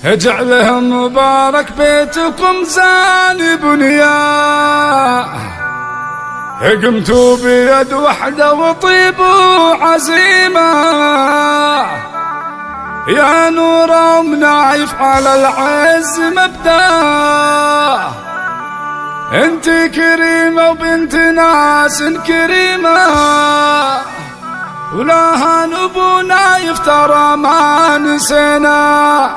اجعله مبارك بيتكم زان بنياه، قمتوا بيد وحده وطيب وعزيمة، يا نور منايف على العز مبداه، انت كريمة وبنت ناس كريمة، ولا ابونا يفترى ما نسينا،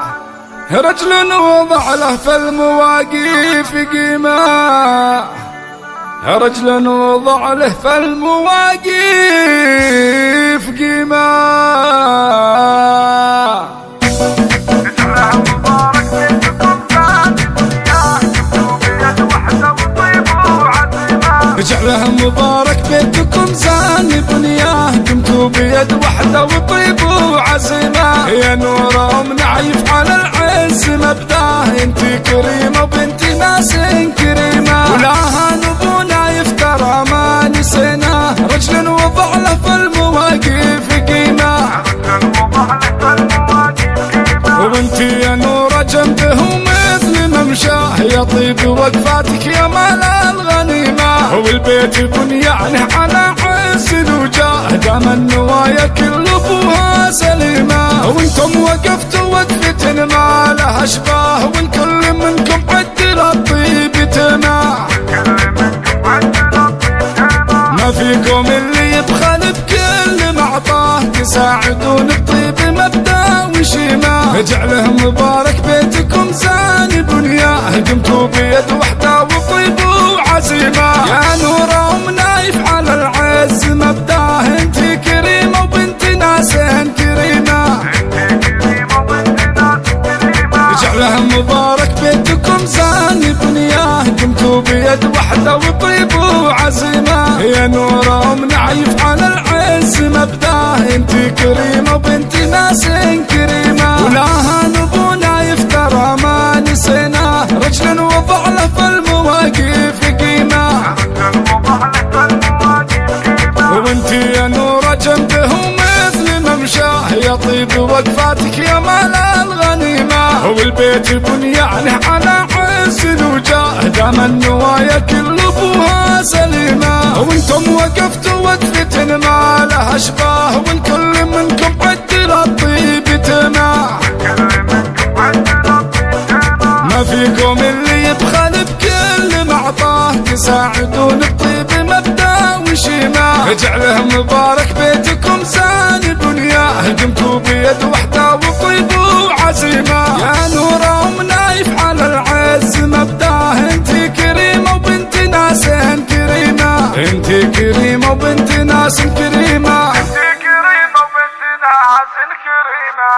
رجل وضع له في المواقف قيمة، رجل وضع له في المواقف قيمة. اجعله مبارك بيتكم زان بنياه، قمتوا بيد وحده وطيب وعزيمة، يا نور منعيف على العز مبداه، انت كريمة وبنت ناس كريمة، ولا ابونا يفترى ما نسيناه، رجل وضع له في المواقف قيمة، وانت يا نور جنبه مثل ممشاه، يا طيب وقفاتك يا مال الغنيمة، والبيت بنيانه على عز وجاه، دام النوايا كل ابوها سليمة، وانتم وقفتوا وقفة ما لها اشباه، والكل منكم عدل الطيب تما، ما فيكم اللي يبخل بكل معطاه، تساعدون بطيب مبدا وشيمة، اجعله مبارك بيتكم زان بنياه، قمتوا بيد وحده وطيب وعزيمة، يا نور منايف على العز مبداه، انت كريمة وبنت ناس كريمة، اجعله مبارك بيتكم زان بنياه، قمتوا بيد وحده وطيب وعزيمة، يا نور منعيف على العز مبداه، انت كريمة وبنت ناس كريمة، ولا ابونا يفترى ما نسيناه، رجل وضع له في المواقف قيمة، وانت يا نور جنبه مثل ممشاه، يا طيب وقفاتك يا مال الغنيمة، والبيت بنيانه على عز وجاه، دام النوايا كل ابوها سليمة، وانتم وقفتوا وقفة ما لها اشباه، والكل منكم عدل الطيب تما، ما فيكم اللي يبخل بكل معطاه، تساعدون بطيب مبدا وشيمة، اجعله مبارك بيتكم زان بنياه، قمتوا بيد وحده وطيب وعزيمة، يا نور منايف على العز مبداه، انت كريمة وبنت ناس كريمة، انت كريمة وبنت ناس كريمة، انت كريمة وبنت ناس كريمة.